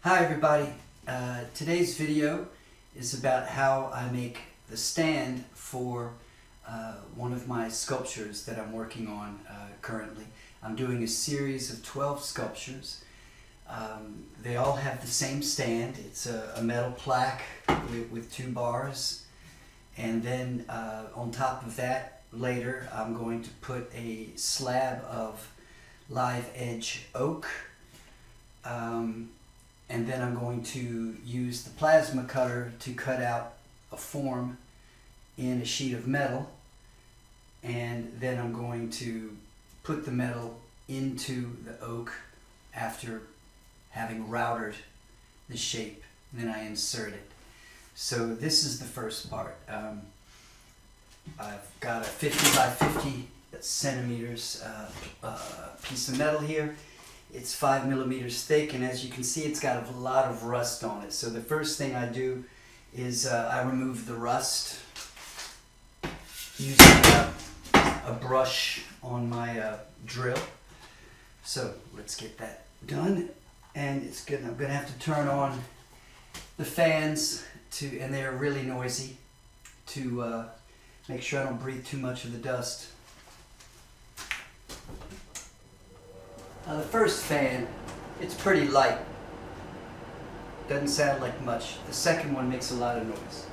Hi everybody, today's video is about how I make the stand for one of my sculptures that I'm working on currently. I'm doing a series of 12 sculptures. They all have the same stand. It's a metal plaque with 2 bars, and then on top of that later I'm going to put a slab of live edge oak. And then I'm going to use the plasma cutter to cut out a form in a sheet of metal, and then I'm going to put the metal into the oak after having routed the shape, and then I insert it. So this is the first part. I've got a 50 by 50 centimeters piece of metal here. It's 5 millimeters thick, and as you can see, it's got a lot of rust on it. So the first thing I do is I remove the rust using a brush on my drill. So let's get that done, and I'm gonna have to turn on the fans and they're really noisy, to make sure I don't breathe too much of the dust. Now the first fan, it's pretty light. Doesn't sound like much. The second one makes a lot of noise.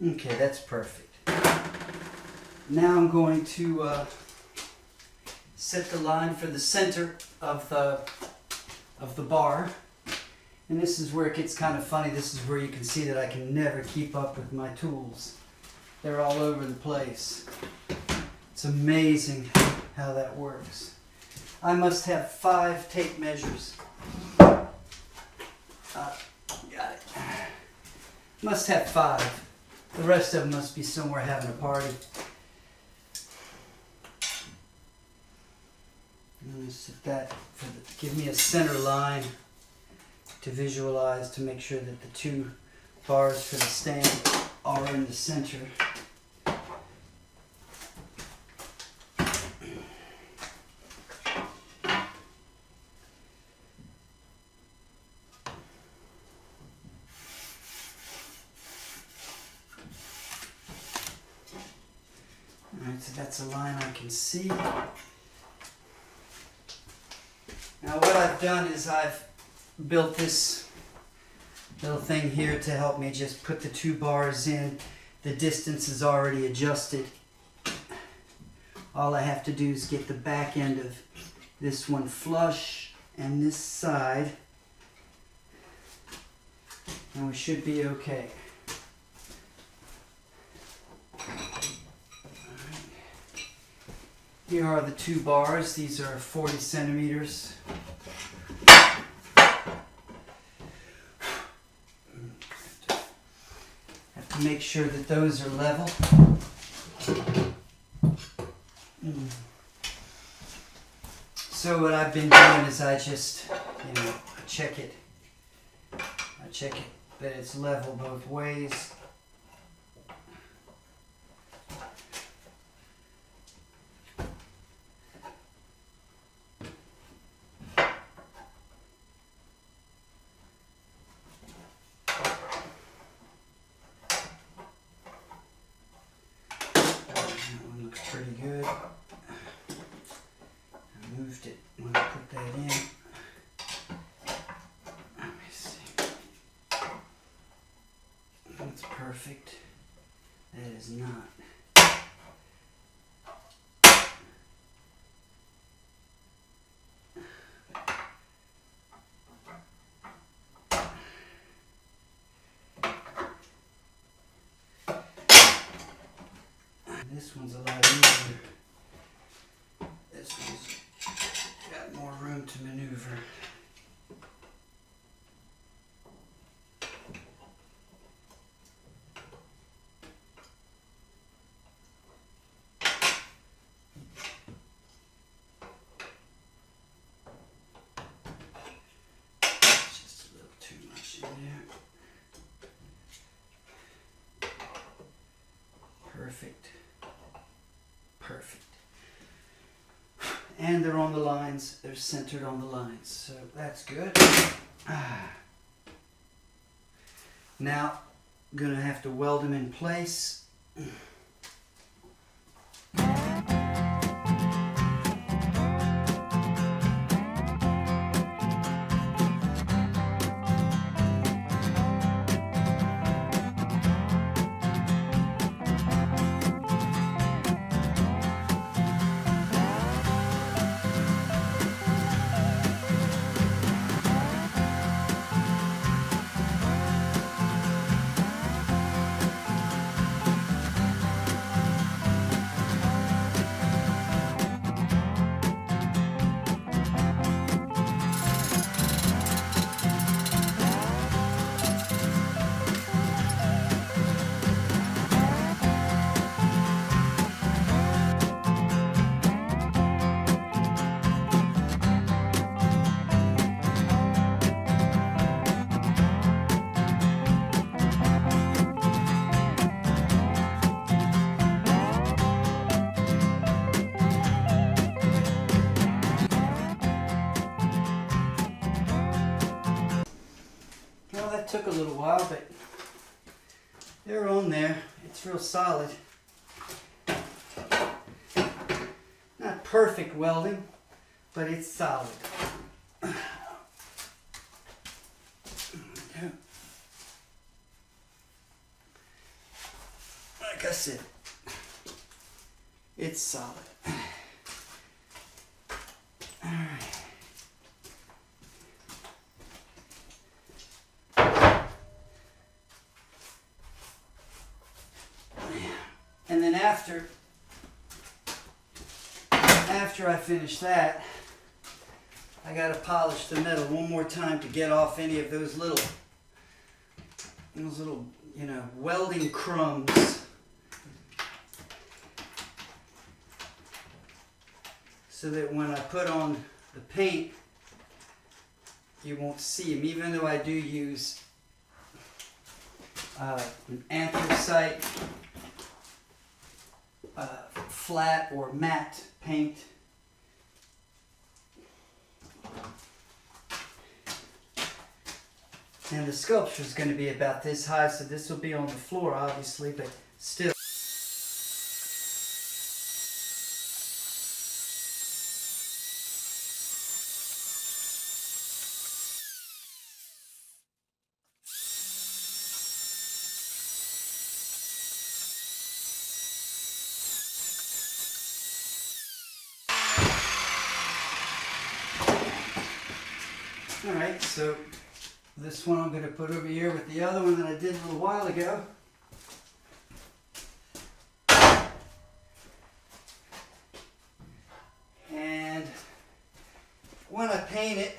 Okay, that's perfect. Now I'm going to set the line for the center of the bar. And this is where it gets kind of funny. This is where you can see that I can never keep up with my tools. They're all over the place. It's amazing how that works. I must have 5 tape measures. Got it. Must have 5. The rest of them must be somewhere having a party. I'm going to set that give me a center line to visualize, to make sure that the 2 bars for the stand are in the center. Alright, so that's a line I can see. Now what I've done is I've built this little thing here to help me just put the 2 bars in. The distance is already adjusted. All I have to do is get the back end of this one flush and this side, and we should be okay. Here are the 2 bars. These are 40 centimeters. Have to make sure that those are level. So what I've been doing is I just, I check it. I check it that it's level both ways. looks pretty good. I moved it when I put that in. Let me see. That's perfect. That is not. This one's a lot easier. This one's got more room to maneuver. Just a little too much in there. Perfect. Perfect. And they're on the lines. They're centered on the lines. So that's good. Now, I'm going to have to weld them in place. Well, that took a little while, but they're on there. It's real solid. Not perfect welding, but it's solid. Like I said, it's solid. All right. And then after I finish that, I gotta polish the metal one more time to get off any of those little, you know, welding crumbs. So that when I put on the paint, you won't see them, even though I do use an anthracite flat or matte paint. And the sculpture is going to be about this high, so this will be on the floor obviously, but still. Alright, so this one I'm going to put over here with the other one that I did a little while ago. And when I paint it,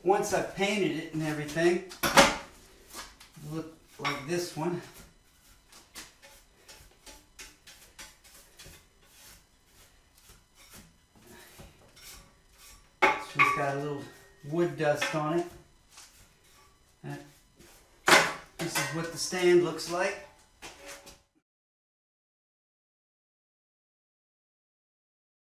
once I've painted it and everything, it'll look like this one. It's got a little wood dust on it. This is what the stand looks like.